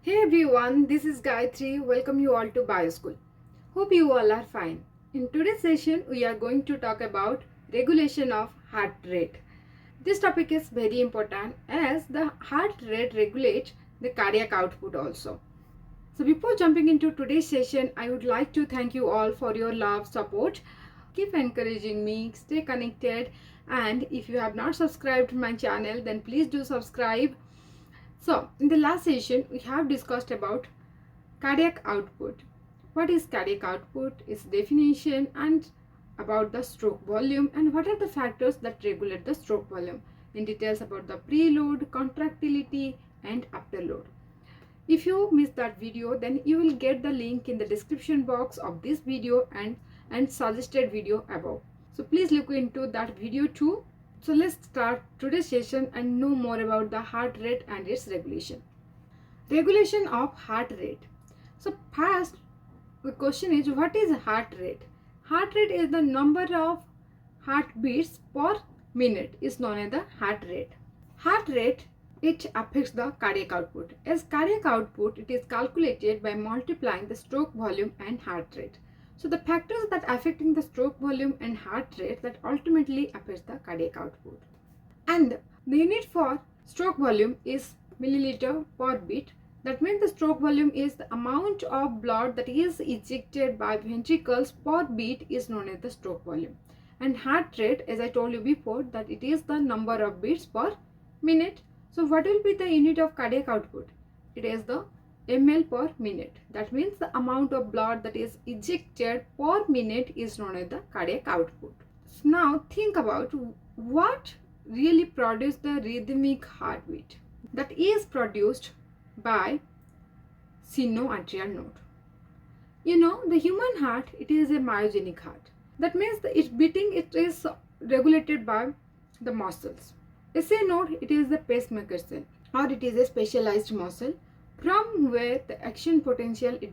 Hey everyone, this is Gayatri. Welcome you all to Bioschool. Hope you all are fine. In today's session, we are going to talk about regulation of heart rate. This topic is very important as the heart rate regulates the cardiac output also. So before jumping into today's session, I would like to thank you all for your love, support. Keep encouraging me, stay connected, and if you have not subscribed to my channel, then please do subscribe. So, in the last session, we have discussed about cardiac output. What is cardiac output, its definition, and about the stroke volume, and what are the factors that regulate the stroke volume. In details about the preload, contractility, and afterload. If you missed that video, then you will get the link in the description box of this video and suggested video above. So please look into that video too. So let's start today's session and know more about the heart rate and its regulation. Regulation of heart rate. So first, the question is, what is heart rate? Heart rate is the number of heartbeats per minute is known as the heart rate. Heart rate, it affects the cardiac output. As cardiac output, it is calculated by multiplying the stroke volume and heart rate. So the factors that affecting the stroke volume and heart rate that ultimately affects the cardiac output. And the unit for stroke volume is milliliter per beat. That means the stroke volume is the amount of blood that is ejected by ventricles per beat is known as the stroke volume. And heart rate, as I told you before, that it is the number of beats per minute. So what will be the unit of cardiac output? It is the ml per minute. That means the amount of blood that is ejected per minute is known as the cardiac output. So now think about what really produces the rhythmic heartbeat. That is produced by sinoatrial node. You know, the human heart, it is a myogenic heart. That means its beating, it is regulated by the muscles. SA node, it is the pacemaker cell, or it is a specialized muscle from where the action potential is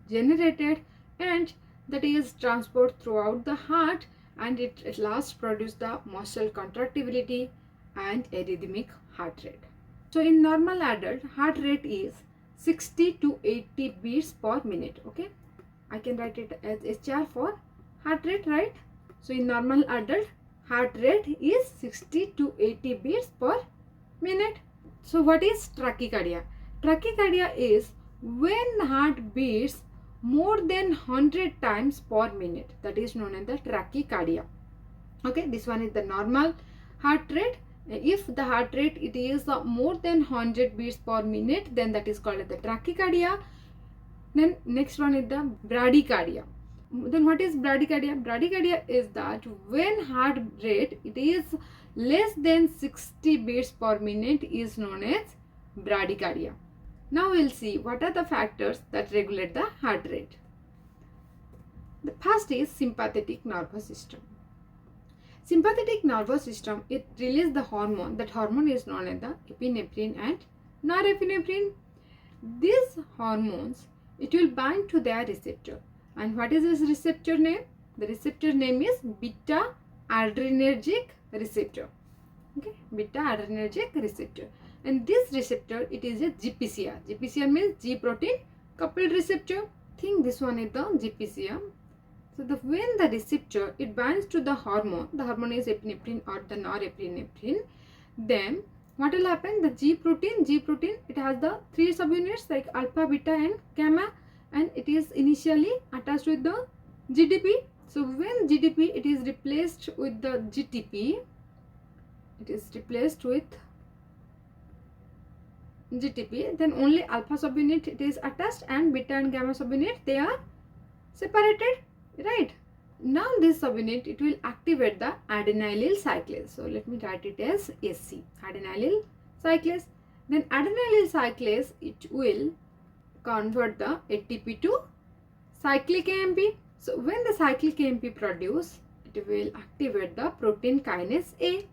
generated and that is transported throughout the heart, and it at last produces the muscle contractility and a rhythmic heart rate. So in normal adult, heart rate is 60 to 80 beats per minute. Okay, I can write it as HR for heart rate, right? So in normal adult, heart rate is 60 to 80 beats per minute. So what is tachycardia? Tachycardia is when the heart beats more than 100 times per minute. That is known as the tachycardia. Okay, this one is the normal heart rate. If the heart rate it is more than 100 beats per minute, then that is called the tachycardia. Then next one is the bradycardia. Then what is bradycardia? Bradycardia is that when heart rate it is less than 60 beats per minute is known as bradycardia. Now we'll see what are the factors that regulate the heart rate. The first is sympathetic nervous system. Sympathetic nervous system, it releases the hormone. That hormone is known as the epinephrine and norepinephrine. These hormones, it will bind to their receptor. And what is this receptor name? The receptor name is beta adrenergic receptor. Okay, beta adrenergic receptor. And this receptor, it is a GPCR. GPCR means G protein coupled receptor. Think this one is the GPCR. So when the receptor it binds to the hormone is epinephrine or the norepinephrine, then what will happen? The G protein, it has the three subunits like alpha, beta and gamma, and it is initially attached with the GDP. So when GDP it is replaced with the GTP, it is replaced with GTP, then only alpha subunit it is attached and beta and gamma subunit they are separated, right? Now this subunit it will activate the adenylyl cyclase. So let me write it as AC, adenylyl cyclase. Then adenylyl cyclase it will convert the ATP to cyclic AMP. So when the cyclic AMP produce, it will activate the protein kinase A.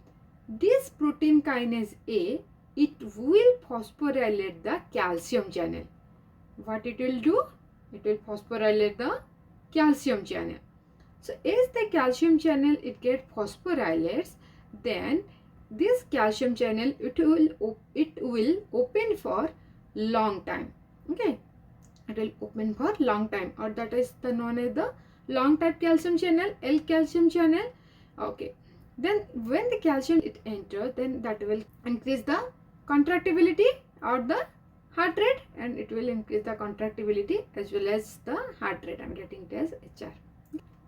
This protein kinase A, it will phosphorylate the calcium channel. What it will do? It will phosphorylate the calcium channel. So as the calcium channel it get phosphorylates, then this calcium channel it will open for long time. Okay, it will open for long time, or that is the known as the long type calcium channel, L calcium channel. Okay, then when the calcium it enters, then that will increase the contractility or the heart rate, and it will increase the contractility as well as the heart rate. I am getting it as HR.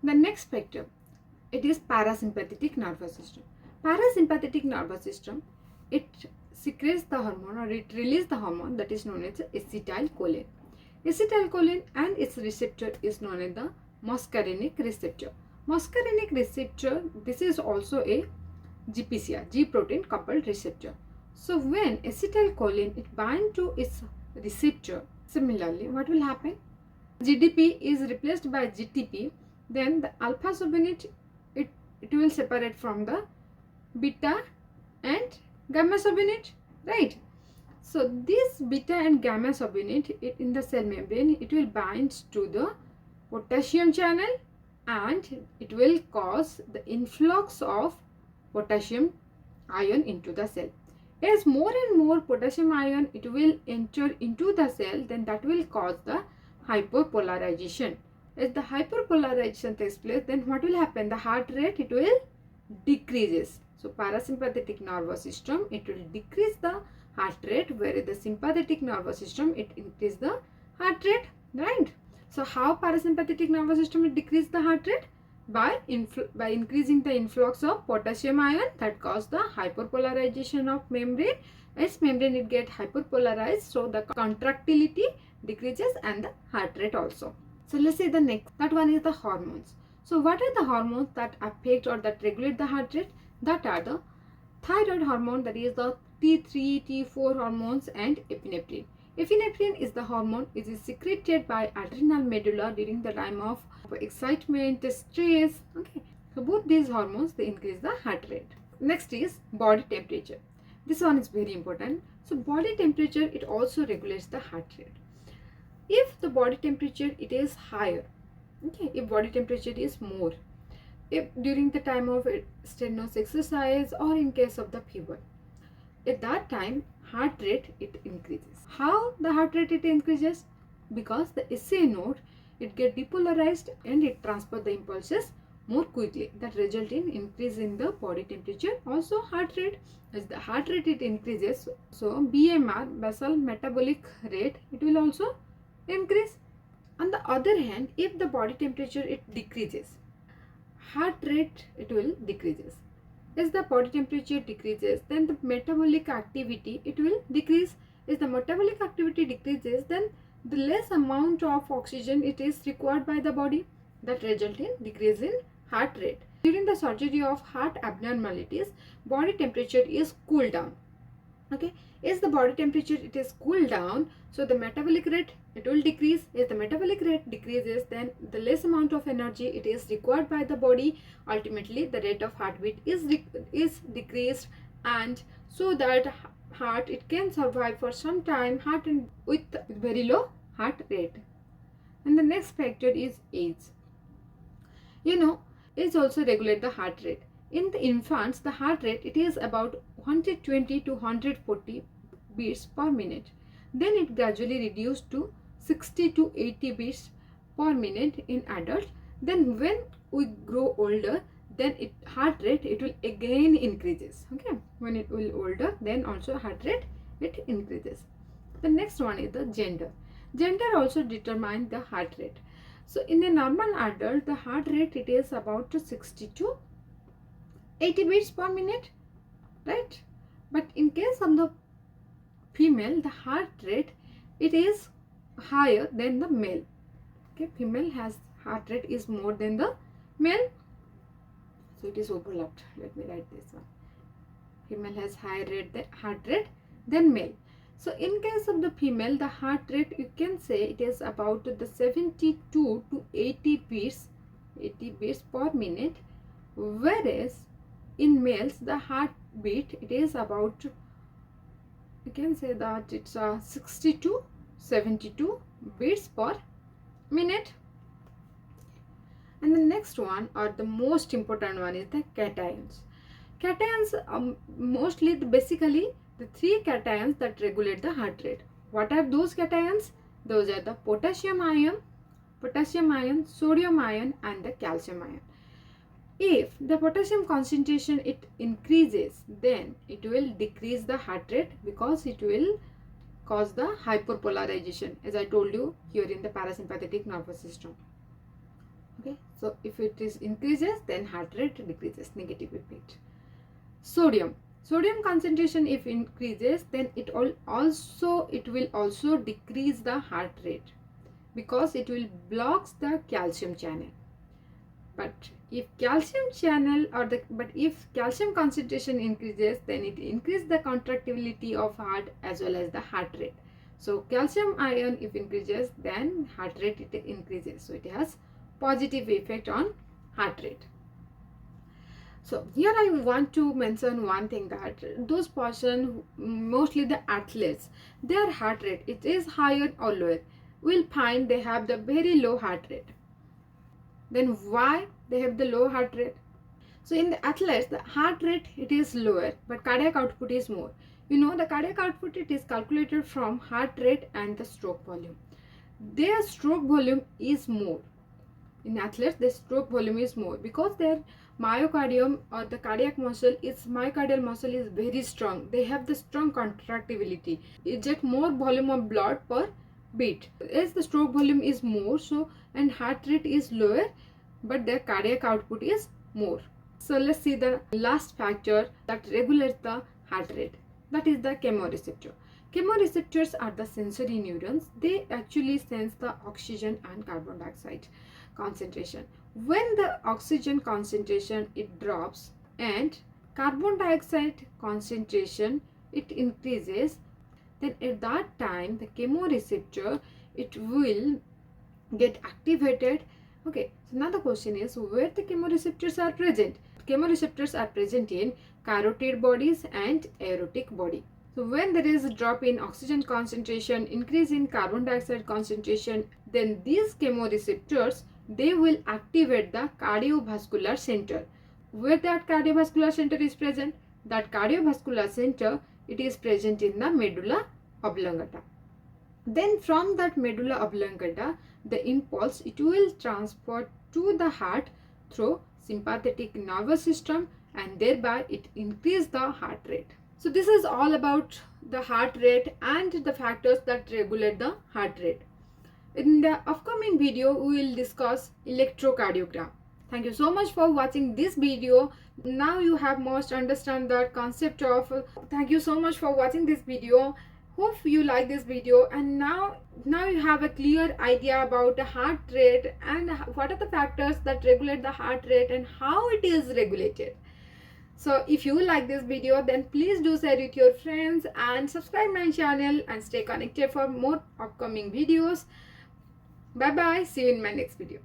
The next spectrum, it is parasympathetic nervous system. Parasympathetic nervous system, it secretes the hormone, or it releases the hormone that is known as acetylcholine. Acetylcholine and its receptor is known as the muscarinic receptor. Muscarinic receptor, this is also a GPCR, G protein coupled receptor. So when acetylcholine it binds to its receptor, similarly what will happen? GDP is replaced by GTP, then the alpha subunit it will separate from the beta and gamma subunit, right? So this beta and gamma subunit in the cell membrane, it will bind to the potassium channel, and it will cause the influx of potassium ion into the cell. As more and more potassium ion it will enter into the cell, then that will cause the hyperpolarization. As the hyperpolarization takes place, then what will happen? The heart rate it will decreases. So parasympathetic nervous system it will decrease the heart rate, whereas the sympathetic nervous system it increase the heart rate, right? So how parasympathetic nervous system will decrease the heart rate? By increasing the influx of potassium ion that cause the hyperpolarization of membrane. As membrane it get hyperpolarized, so the contractility decreases and the heart rate also. So let's see the next, that one is the hormones. So what are the hormones that affect or that regulate the heart rate? That are the thyroid hormone, that is the T3, T4 hormones, and epinephrine. Epinephrine is the hormone. It is secreted by adrenal medulla during the time of excitement, stress. Okay, so both these hormones they increase the heart rate. Next is body temperature. This one is very important. So body temperature it also regulates the heart rate. If the body temperature it is higher, okay, if body temperature is more, if during the time of strenuous exercise or in case of the fever, at that time heart rate it increases. How the heart rate it increases? Because the SA node it get depolarized and it transfer the impulses more quickly, that result in increase in the body temperature, also heart rate. As the heart rate it increases, so BMR, basal metabolic rate, it will also increase. On the other hand, if the body temperature it decreases, heart rate it will decreases. As the body temperature decreases, then the metabolic activity it will decrease. As the metabolic activity decreases, then the less amount of oxygen it is required by the body, that result in decrease in heart rate. During the surgery of heart abnormalities, body temperature is cooled down. Okay, as the body temperature it is cooled down, so the metabolic rate it will decrease. As the metabolic rate decreases, then the less amount of energy it is required by the body. Ultimately the rate of heartbeat is decreased, and so that heart it can survive for some time heart and with very low heart rate. And the next factor is age. Age also regulate the heart rate. In the infants, the heart rate it is about 120 to 140 beats per minute. Then it gradually reduced to 60 to 80 beats per minute in adult. Then when we grow older, then heart rate it will again increases. Okay, when it will older, then also heart rate it increases. The next one is the gender. Gender also determines the heart rate. So in a normal adult, the heart rate it is about 60 to 80 beats per minute, right? But in case of the female, the heart rate it is higher than the male. Okay, female has heart rate is more than the male, so it is overlapped. Let me write this one. Female has higher heart rate than male. So in case of the female, the heart rate you can say it is about the 72 to 80 beats per minute, whereas in males the heartbeat it is about, you can say that it's 60 to 72 beats per minute. And the next one, or the most important one, is the cations. Cations basically the three cations that regulate the heart rate. What are those cations? Those are the potassium ion, sodium ion, and the calcium ion. If the potassium concentration it increases, then it will decrease the heart rate because it will cause the hyperpolarization, as I told you here in the parasympathetic nervous system. Okay, so if it is increases, then heart rate decreases, negative effect. Sodium concentration if increases, then it will also decrease the heart rate because it will blocks the calcium channel. But if calcium concentration increases, then it increases the contractility of heart as well as the heart rate. So calcium ion if increases, then heart rate it increases. So it has positive effect on heart rate. So here I want to mention one thing, that those person, mostly the athletes, their heart rate it is higher or lower, will find they have the very low heart rate. Then why they have the low heart rate? So in the athletes, the heart rate it is lower, but cardiac output is more. You know, the cardiac output it is calculated from heart rate and the stroke volume. Their stroke volume is more. In athletes, the stroke volume is more because their myocardium or the myocardial muscle is very strong. They have the strong contractility. It get more volume of blood per beat. As the stroke volume is more, so and heart rate is lower, but their cardiac output is more. So let's see the last factor that regulates the heart rate. That is the chemoreceptor. Chemoreceptors are the sensory neurons. They actually sense the oxygen and carbon dioxide concentration. When the oxygen concentration it drops and carbon dioxide concentration it increases, then at that time the chemoreceptor it will get activated. Okay, so now the question is where the chemoreceptors are present. Chemoreceptors are present in carotid bodies and aortic body. So when there is a drop in oxygen concentration, increase in carbon dioxide concentration, then these chemoreceptors they will activate the cardiovascular center. Where that cardiovascular center is present? That cardiovascular center it is present in the medulla oblongata. Then from that medulla oblongata, the impulse it will transfer to the heart through sympathetic nervous system, and thereby it increase the heart rate. So this is all about the heart rate and the factors that regulate the heart rate. In the upcoming video, we will discuss electrocardiogram. Thank you so much for watching this video. Now you have most understand the concept of. Thank you so much for watching this video. Hope you like this video, and now you have a clear idea about the heart rate and what are the factors that regulate the heart rate and how it is regulated. So if you like this video, then please do share with your friends and subscribe my channel and stay connected for more upcoming videos. Bye bye. See you in my next video.